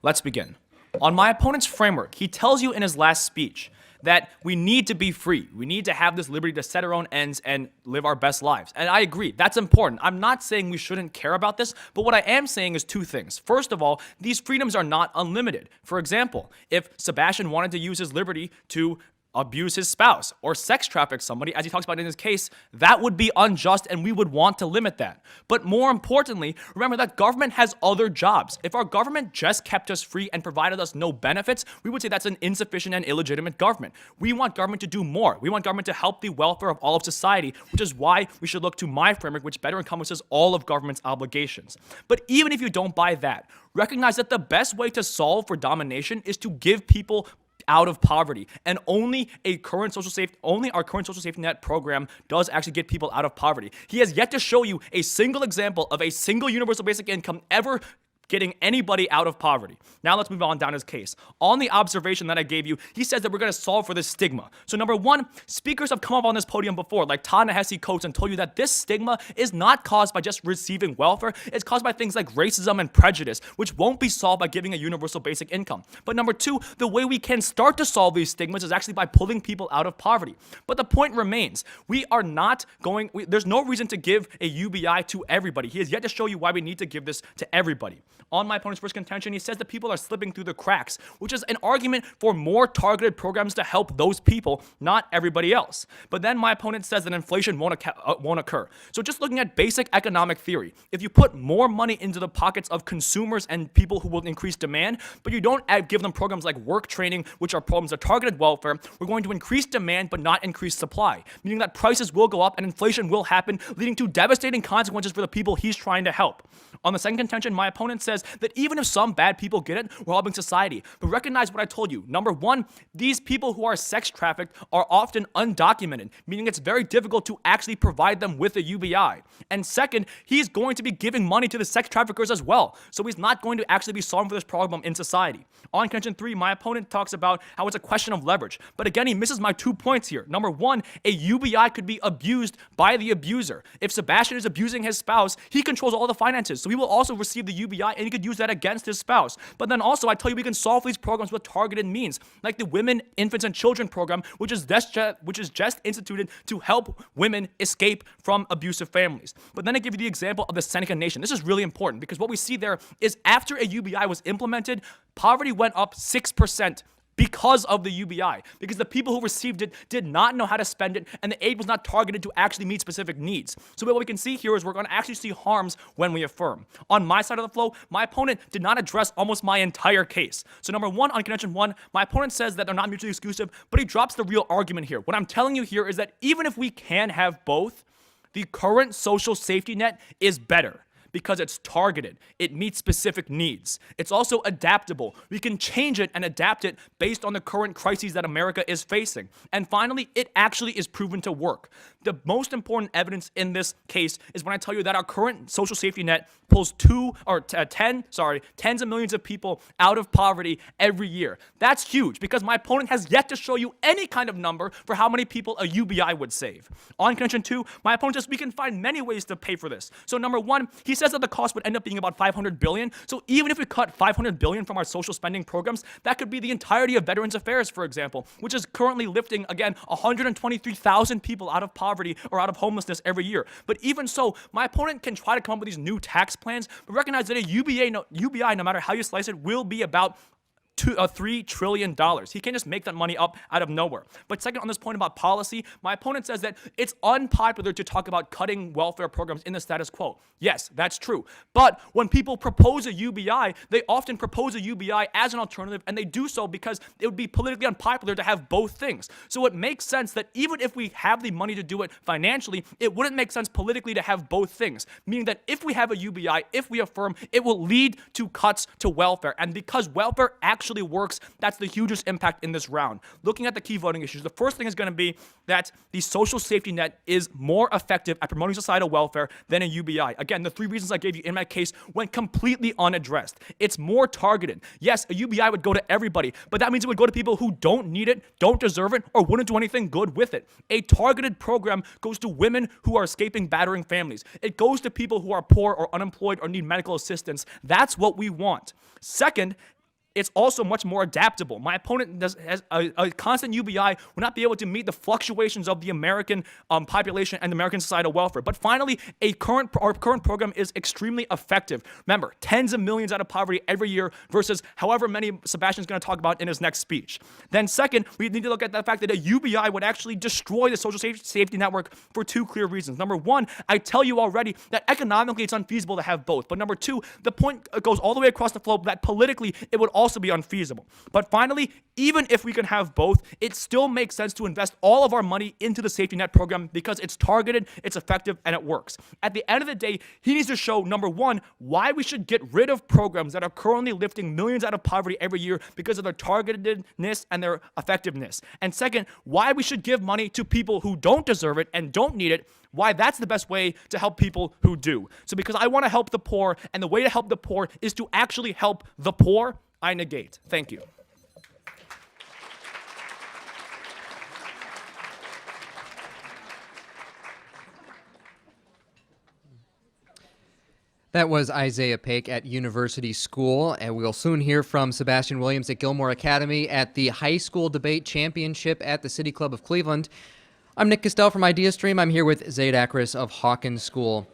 let's begin. On my opponent's framework, he tells you in his last speech that we need to be free. We need to have this liberty to set our own ends and live our best lives. And I agree, that's important. I'm not saying we shouldn't care about this, but what I am saying is 2 things. First of all, these freedoms are not unlimited. For example, if Sebastian wanted to use his liberty to abuse his spouse or sex traffic somebody, as he talks about in his case, that would be unjust and we would want to limit that. But more importantly, remember that government has other jobs. If our government just kept us free and provided us no benefits, we would say that's an insufficient and illegitimate government. We want government to do more. We want government to help the welfare of all of society, which is why we should look to my framework, which better encompasses all of government's obligations. But even if you don't buy that, recognize that the best way to solve for domination is to give people out of poverty, and only our current social safety net program does actually get people out of poverty. He has yet to show you a single example of a single universal basic income ever getting anybody out of poverty. Now let's move on down his case. On the observation that I gave you, he says that we're going to solve for this stigma. So number 1, speakers have come up on this podium before, like Ta-Nehisi Coates, and told you that this stigma is not caused by just receiving welfare. It's caused by things like racism and prejudice, which won't be solved by giving a universal basic income. But number 2, the way we can start to solve these stigmas is actually by pulling people out of poverty. But the point remains, there's no reason to give a UBI to everybody. He has yet to show you why we need to give this to everybody. On my opponent's first contention, he says that people are slipping through the cracks, which is an argument for more targeted programs to help those people, not everybody else. But then my opponent says that inflation won't occur. So just looking at basic economic theory, if you put more money into the pockets of consumers and people who will increase demand, but you don't give them programs like work training, which are programs of targeted welfare, we're going to increase demand but not increase supply, meaning that prices will go up and inflation will happen, leading to devastating consequences for the people he's trying to help. On the second contention, my opponent says that even if some bad people get it, we're helping society. But recognize what I told you. Number one, these people who are sex trafficked are often undocumented, meaning it's very difficult to actually provide them with a UBI. And second, he's going to be giving money to the sex traffickers as well. So he's not going to actually be solving for this problem in society. On contention 3, my opponent talks about how it's a question of leverage. But again, he misses my 2 points here. Number one, a UBI could be abused by the abuser. If Sebastian is abusing his spouse, he controls all the finances. So he will also receive the UBI and he could use that against his spouse. But then also, I tell you, we can solve these programs with targeted means, like the Women, Infants, and Children program, which is just instituted to help women escape from abusive families. But then I give you the example of the Seneca Nation. This is really important because what we see there is after a UBI was implemented, poverty went up 6%. Because of the UBI, because the people who received it did not know how to spend it, and the aid was not targeted to actually meet specific needs. So what we can see here is we're going to actually see harms when we affirm. On my side of the flow, my opponent did not address almost my entire case. So number one, on contention 1, my opponent says that they're not mutually exclusive, but he drops the real argument here. What I'm telling you here is that even if we can have both, the current social safety net is better. Because it's targeted. It meets specific needs. It's also adaptable. We can change it and adapt it based on the current crises that America is facing. And finally, it actually is proven to work. The most important evidence in this case is when I tell you that our current social safety net pulls tens of millions of people out of poverty every year. That's huge because my opponent has yet to show you any kind of number for how many people a UBI would save. On contention 2, my opponent says we can find many ways to pay for this. So number one, he says that the cost would end up being about $500 billion. So even if we cut $500 billion from our social spending programs, that could be the entirety of Veterans Affairs, for example, which is currently lifting, again, 123,000 people out of poverty or out of homelessness every year. But even so, my opponent can try to come up with these new tax plans, but recognize that a UBI, no matter how you slice it, will be about $3 trillion. He can't just make that money up out of nowhere. But second, on this point about policy, my opponent says that it's unpopular to talk about cutting welfare programs in the status quo. Yes, that's true. But when people propose a UBI, they often propose a UBI as an alternative, and they do so because it would be politically unpopular to have both things. So it makes sense that even if we have the money to do it financially, it wouldn't make sense politically to have both things. Meaning that if we have a UBI, if we affirm, it will lead to cuts to welfare. And because welfare actually works, that's the hugest impact in this round. Looking at the key voting issues, the first thing is going to be that the social safety net is more effective at promoting societal welfare than a UBI. Again, the 3 reasons I gave you in my case went completely unaddressed. It's more targeted. Yes, a UBI would go to everybody, but that means it would go to people who don't need it, don't deserve it, or wouldn't do anything good with it. A targeted program goes to women who are escaping battering families. It goes to people who are poor or unemployed or need medical assistance. That's what we want. Second, it's also much more adaptable. My opponent has a constant UBI will not be able to meet the fluctuations of the American population and American societal welfare. But finally, our current program is extremely effective. Remember, tens of millions out of poverty every year versus however many Sebastian's going to talk about in his next speech. Then second, we need to look at the fact that a UBI would actually destroy the social safety network for 2 clear reasons. Number one, I tell you already that economically it's unfeasible to have both. But number 2, the point goes all the way across the flow that politically it would also be unfeasible. But finally, even if we can have both, it still makes sense to invest all of our money into the safety net program because it's targeted, it's effective, and it works. At the end of the day, he needs to show, number 1, why we should get rid of programs that are currently lifting millions out of poverty every year because of their targetedness and their effectiveness. And second, why we should give money to people who don't deserve it and don't need it, why that's the best way to help people who do. So because I want to help the poor, and the way to help the poor is to actually help the poor, I negate. Thank you. That was Isaiah Paik at University School, and we'll soon hear from Sebastian Williams at Gilmore Academy at the High School Debate Championship at the City Club of Cleveland. I'm Nick Castell from IdeaStream. I'm here with Zaid Akris of Hawkins School.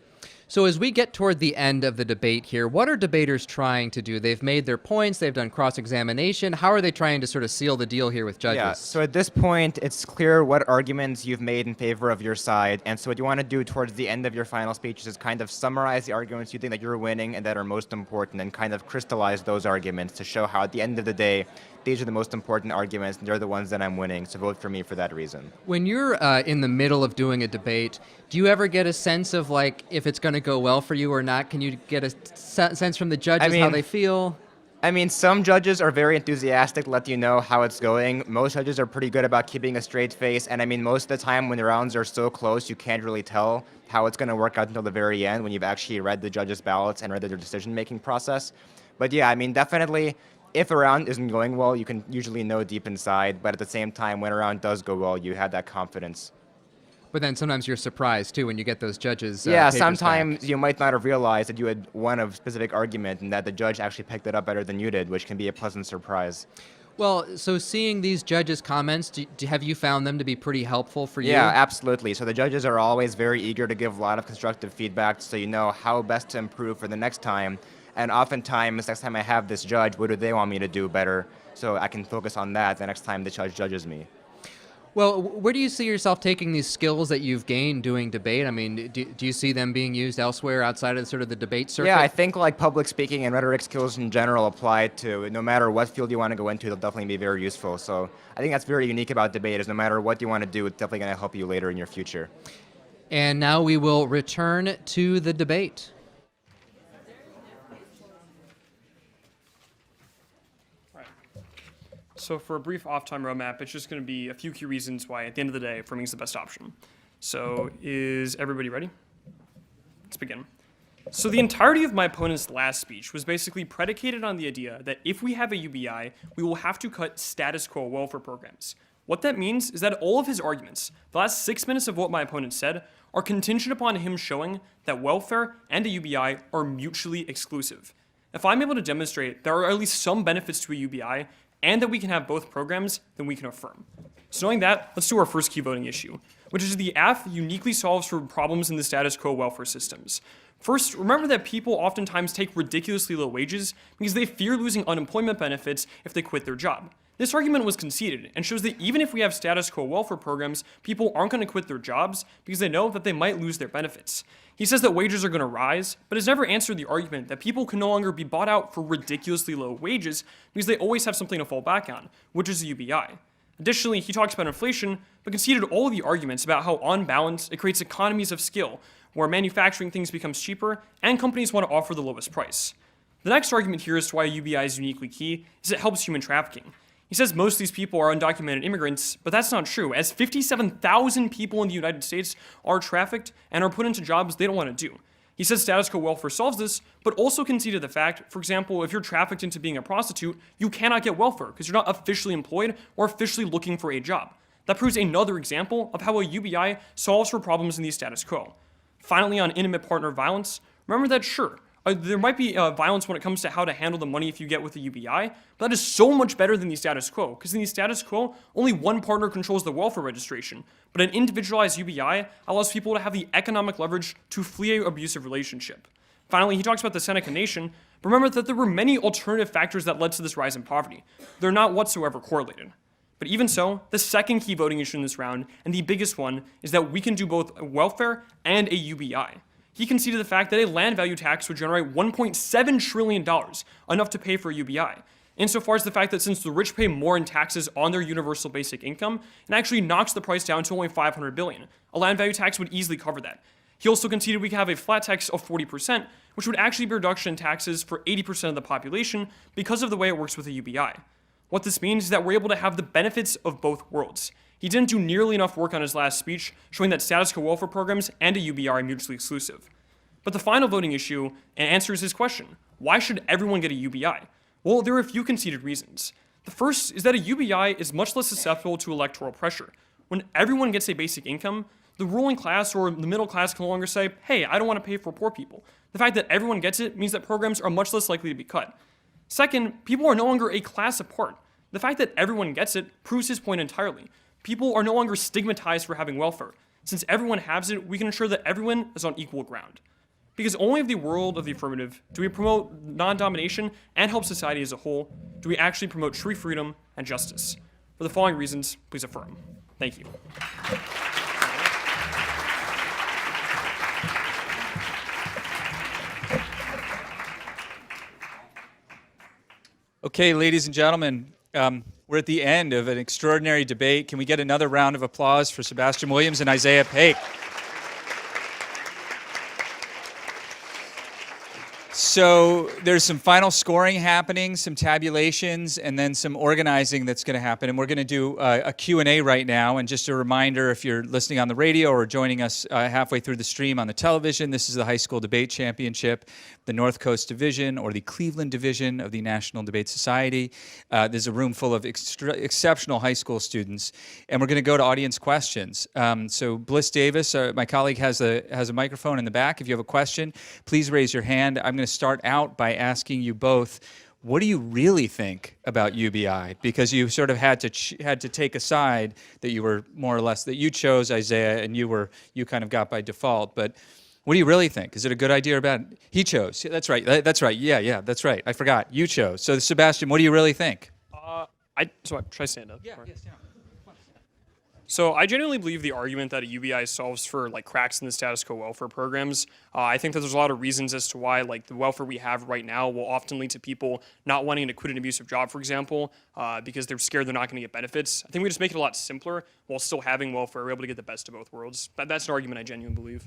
So as we get toward the end of the debate here, what are debaters trying to do? They've made their points, they've done cross-examination. How are they trying to sort of seal the deal here with judges? Yeah, so at this point, it's clear what arguments you've made in favor of your side. And so what you want to do towards the end of your final speech is kind of summarize the arguments you think that you're winning and that are most important and kind of crystallize those arguments to show how at the end of the day, these are the most important arguments and they're the ones that I'm winning. So vote for me for that reason. When you're in the middle of doing a debate, do you ever get a sense of like if it's going to go well for you or not? Can you get a sense from the judges how mean, they feel? I mean, some judges are very enthusiastic to let you know how it's going. Most judges are pretty good about keeping a straight face. And I mean, most of the time when the rounds are so close, you can't really tell how it's going to work out until the very end when you've actually read the judges' ballots and read their decision-making process. But yeah, I mean, definitely, if a round isn't going well, you can usually know deep inside. But at the same time, when a round does go well, you have that confidence. But then sometimes you're surprised, too, when you get those judges' Yeah, papers sometimes back. you might not have realized that you had won a specific argument and that the judge actually picked it up better than you did, which can be a pleasant surprise. Well, so seeing these judges' comments, have you found them to be pretty helpful for you? Yeah, absolutely. So the judges are always very eager to give a lot of constructive feedback so you know how best to improve for the next time. And oftentimes, next time I have this judge, what do they want me to do better? So I can focus on that the next time the judge judges me. Well, where do you see yourself taking these skills that you've gained doing debate? I mean, do you see them being used elsewhere outside of sort of the debate circuit? Yeah, I think like public speaking and rhetoric skills in general apply to no matter what field you want to go into, they'll definitely be very useful. So I think that's very unique about debate is no matter what you want to do, it's definitely going to help you later in your future. And now we will return to the debate. So for a brief off-time roadmap, it's just going to be a few key reasons why, at the end of the day, affirming is the best option. So is everybody ready? Let's begin. So the entirety of my opponent's last speech was basically predicated on the idea that if we have a UBI, we will have to cut status quo welfare programs. What that means is that all of his arguments, the last 6 minutes of what my opponent said, are contingent upon him showing that welfare and a UBI are mutually exclusive. If I'm able to demonstrate there are at least some benefits to a UBI, and that we can have both programs, then we can affirm. So knowing that, let's do our first key voting issue, which is the AF uniquely solves for problems in the status quo welfare systems. First, remember that people oftentimes take ridiculously low wages because they fear losing unemployment benefits if they quit their job. This argument was conceded and shows that even if we have status quo welfare programs, people aren't going to quit their jobs because they know that they might lose their benefits. He says that wages are going to rise, but has never answered the argument that people can no longer be bought out for ridiculously low wages because they always have something to fall back on, which is the UBI. Additionally, he talks about inflation, but conceded all of the arguments about how on balance it creates economies of scale, where manufacturing things becomes cheaper and companies want to offer the lowest price. The next argument here as to why UBI is uniquely key is it helps human trafficking. He says most of these people are undocumented immigrants, but that's not true, as 57,000 people in the United States are trafficked and are put into jobs they don't want to do. He says status quo welfare solves this, but also conceded the fact, for example, if you're trafficked into being a prostitute, you cannot get welfare because you're not officially employed or officially looking for a job. That proves another example of how a UBI solves for problems in the status quo. Finally, on intimate partner violence, remember that sure, there might be violence when it comes to how to handle the money if you get with a UBI, but that is so much better than the status quo, because in the status quo, only one partner controls the welfare registration, but an individualized UBI allows people to have the economic leverage to flee an abusive relationship. Finally, he talks about the Seneca Nation, but remember that there were many alternative factors that led to this rise in poverty. They're not whatsoever correlated. But even so, the second key voting issue in this round, and the biggest one, is that we can do both welfare and a UBI. He conceded the fact that a land value tax would generate $1.7 trillion, enough to pay for a UBI. Insofar as the fact that since the rich pay more in taxes on their universal basic income, it actually knocks the price down to only $500 billion. A land value tax would easily cover that. He also conceded we could have a flat tax of 40%, which would actually be a reduction in taxes for 80% of the population because of the way it works with a UBI. What this means is that we're able to have the benefits of both worlds. He didn't do nearly enough work on his last speech, showing that status quo welfare programs and a UBI are mutually exclusive. But the final voting issue answers his question. Why should everyone get a UBI? Well, there are a few conceded reasons. The first is that a UBI is much less susceptible to electoral pressure. When everyone gets a basic income, the ruling class or the middle class can no longer say, hey, I don't want to pay for poor people. The fact that everyone gets it means that programs are much less likely to be cut. Second, people are no longer a class apart. The fact that everyone gets it proves his point entirely. People are no longer stigmatized for having welfare. Since everyone has it, we can ensure that everyone is on equal ground. Because only in the world of the affirmative do we promote non-domination and help society as a whole, do we actually promote true freedom and justice. For the following reasons, please affirm. Thank you. Okay, ladies and gentlemen, we're at the end of an extraordinary debate. Can we get another round of applause for Sebastian Williams and Isaiah Paik? So there's some final scoring happening, some tabulations, and then some organizing that's going to happen. And we're going to do a Q&A right now. And just a reminder, if you're listening on the radio or joining us halfway through the stream on the television, this is the High School Debate Championship, the North Coast Division or the Cleveland Division of the National Debate Society. There's a room full of exceptional high school students. And we're going to go to audience questions. So Bliss Davis, my colleague, has a microphone in the back. If you have a question, please raise your hand. I'm going to start out by asking you both, what do you really think about UBI? Because you sort of had to take a side that you were more or less, that you chose, Isaiah, and you kind of got by default. But what do you really think? Is it a good idea or bad? He chose. That's right. That's right. Yeah, that's right. I forgot. You chose. So Sebastian, what do you really think? Should I stand up? Yeah, stand up. So I genuinely believe the argument that a UBI solves for like cracks in the status quo welfare programs. I think that there's a lot of reasons as to why like the welfare we have right now will often lead to people not wanting to quit an abusive job, for example, because they're scared they're not going to get benefits. I think we just make it a lot simpler while still having welfare. We're able to get the best of both worlds. That's an argument I genuinely believe.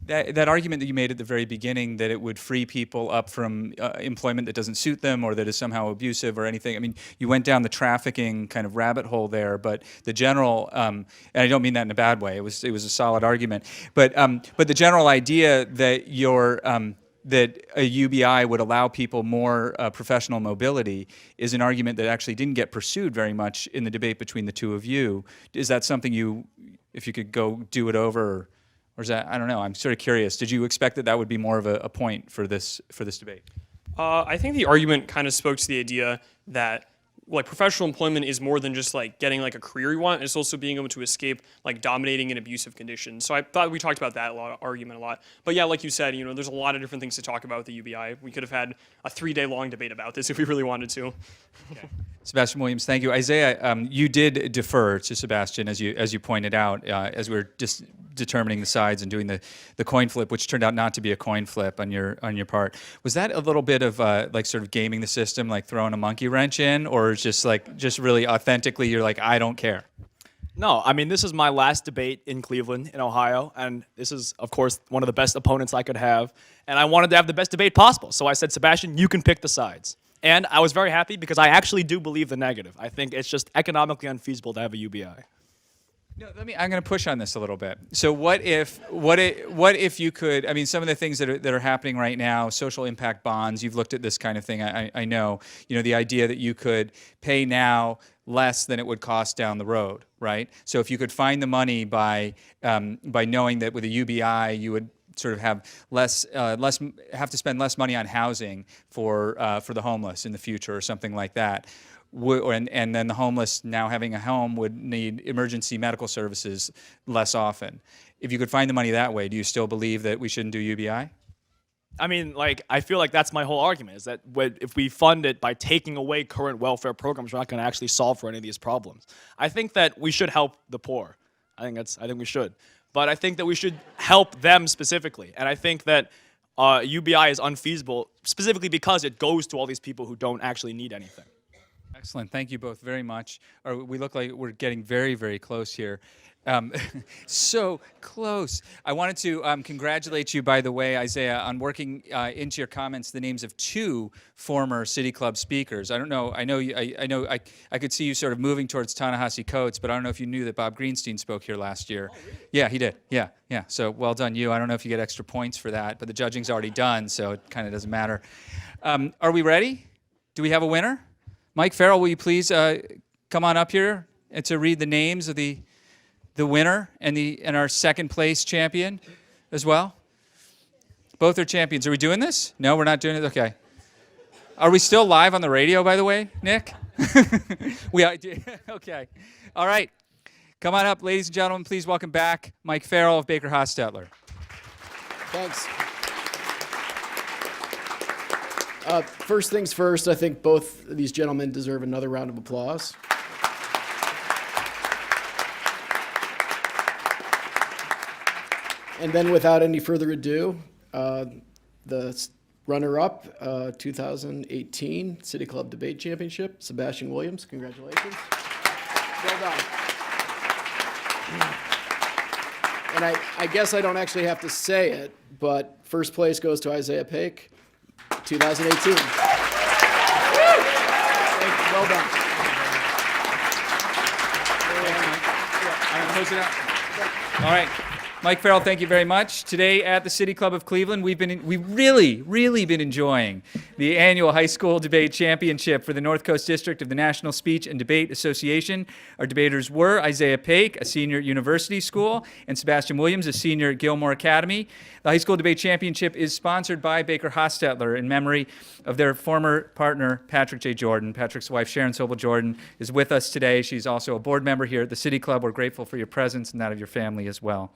That argument that you made at the very beginning, that it would free people up from employment that doesn't suit them or that is somehow abusive or anything. I mean, you went down the trafficking kind of rabbit hole there, but the general, and I don't mean that in a bad way. It was a solid argument, but the general idea that that a UBI would allow people more professional mobility is an argument that actually didn't get pursued very much in the debate between the two of you. Is that something if you could go do it over? Or is that, I don't know, I'm sort of curious. Did you expect that would be more of a point for this debate? I think the argument kind of spoke to the idea that like professional employment is more than just like getting like a career you want. It's also being able to escape like dominating an abusive condition. So I thought we talked about that argument a lot. But yeah, like you said, there's a lot of different things to talk about with the UBI. We could have had a 3-day long debate about this if we really wanted to. Okay. Sebastian Williams, thank you. Isaiah, you did defer to Sebastian, as you pointed out, as we were just determining the sides and doing the coin flip, which turned out not to be a coin flip on your part. Was that a little bit of like sort of gaming the system, like throwing a monkey wrench in, or just really authentically you're like, I don't care? No, I mean, this is my last debate in Cleveland, in Ohio, and this is, of course, one of the best opponents I could have, and I wanted to have the best debate possible. So I said, Sebastian, you can pick the sides. And I was very happy because I actually do believe the negative. I think it's just economically unfeasible to have a UBI. No, I'm going to push on this a little bit. So what if you could? I mean, some of the things that are happening right now, social impact bonds. You've looked at this kind of thing. I know. The idea that you could pay now less than it would cost down the road, right? So if you could find the money by knowing that with a UBI you would sort of have have to spend less money on housing for the homeless in the future or something like that. And then the homeless now having a home would need emergency medical services less often. If you could find the money that way, do you still believe that we shouldn't do UBI? I mean, I feel like that's my whole argument, is that if we fund it by taking away current welfare programs, we're not going to actually solve for any of these problems. I think that we should help the poor. I think we should. But I think that we should help them specifically. And I think that UBI is unfeasible specifically because it goes to all these people who don't actually need anything. Excellent. Thank you both very much. We look like we're getting very, very close here. So close. I wanted to congratulate you, by the way, Isaiah, on working into your comments the names of 2 former City Club speakers. I don't know. I know. I could see you sort of moving towards Ta-Nehisi Coates, but I don't know if you knew that Bob Greenstein spoke here last year. Oh, really? Yeah, he did. Yeah. So well done, you. I don't know if you get extra points for that, but the judging's already done, so it kind of doesn't matter. Are we ready? Do we have a winner? Mike Farrell, will you please come on up here and to read the names of the winner and our second place champion as well? Both are champions. Are we doing this? No, we're not doing it? Okay. Are we still live on the radio, by the way, Nick? We are. Okay. All right. Come on up, ladies and gentlemen. Please welcome back Mike Farrell of Baker Hostetler. Thanks. First things first, I think both of these gentlemen deserve another round of applause. And then without any further ado, the runner-up, 2018 City Club Debate Championship, Sebastian Williams. Congratulations. Well done. And I guess I don't actually have to say it, but first place goes to Isaiah Paik, 2018. Thank you. Well done. Close it out. All right. Mike Farrell, thank you very much. Today at the City Club of Cleveland, we've really been enjoying the annual High School Debate Championship for the North Coast District of the National Speech and Debate Association. Our debaters were Isaiah Paik, a senior at University School, and Sebastian Williams, a senior at Gilmore Academy. The High School Debate Championship is sponsored by Baker Hostetler in memory of their former partner, Patrick J. Jordan. Patrick's wife, Sharon Sobel Jordan, is with us today. She's also a board member here at the City Club. We're grateful for your presence and that of your family as well.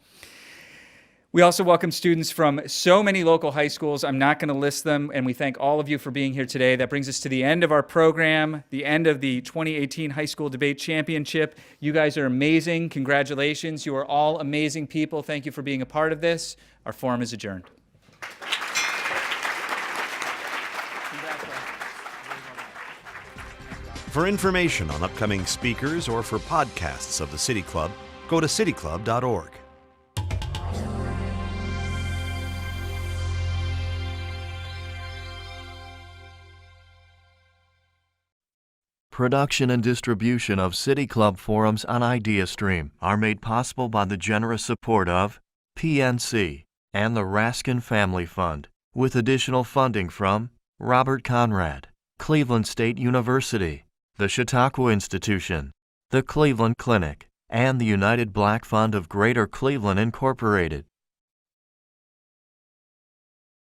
We also welcome students from so many local high schools. I'm not going to list them, and we thank all of you for being here today. That brings us to the end of our program, the end of the 2018 High School Debate Championship. You guys are amazing. Congratulations. You are all amazing people. Thank you for being a part of this. Our forum is adjourned. For information on upcoming speakers or for podcasts of the City Club, go to cityclub.org. Production and distribution of City Club forums on IdeaStream are made possible by the generous support of PNC and the Raskin Family Fund, with additional funding from Robert Conrad, Cleveland State University, the Chautauqua Institution, the Cleveland Clinic, and the United Black Fund of Greater Cleveland Incorporated.